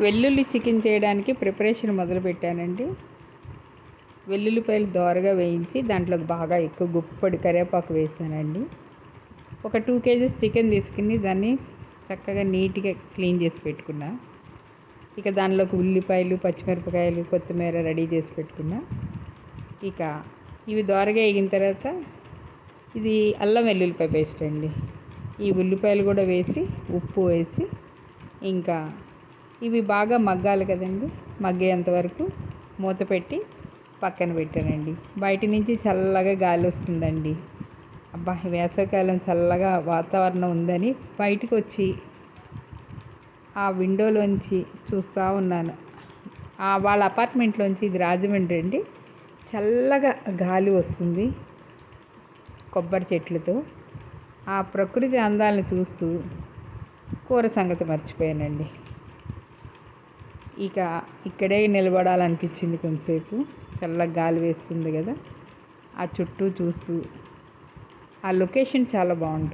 వెల్లుల్లి చికెన్ చేయడానికి ప్రిపరేషన్ మొదలుపెట్టానండి. వెల్లుల్లిపాయలు దోరగా వేయించి దాంట్లోకి బాగా ఎక్కువ గుప్పడి కరివేపాకు వేసానండి. ఒక 2 kgs చికెన్ తీసుకుని దాన్ని చక్కగా నీట్గా క్లీన్ చేసి పెట్టుకున్నా. ఇక దానిలోకి ఉల్లిపాయలు, పచ్చిమిరపకాయలు, కొత్తిమీర రెడీ చేసి పెట్టుకున్నా. ఇక ఇవి దోరగా వేగిన తర్వాత ఇది అల్లం వెల్లుల్లిపాయ పేస్ట్ అండి. ఈ ఉల్లిపాయలు కూడా వేసి ఉప్పు వేసి ఇంకా ఇవి బాగా మగ్గాలి కదండి. మగ్గేంత వరకు మూత పెట్టి పక్కన పెట్టానండి. బయట నుంచి చల్లగా గాలి వస్తుందండి. అబ్బా, వేసవికాలం చల్లగా వాతావరణం ఉందని బయటకు వచ్చి ఆ విండోలోంచి చూస్తూ ఉన్నాను. వాళ్ళ అపార్ట్మెంట్లోంచి, ఇది రాజమండ్రి అండి, చల్లగా గాలి వస్తుంది కొబ్బరి చెట్లతో. ఆ ప్రకృతి అందాలను చూస్తూ కూర సంగతి మర్చిపోయానండి. ఇక ఇక్కడే నిలబడాలనిపించింది కొంతసేపు. చల్లగా గాలి వేస్తుంది కదా, ఆ చుట్టూ చూస్తూ. ఆ లొకేషన్ చాలా బాగుంటుంది.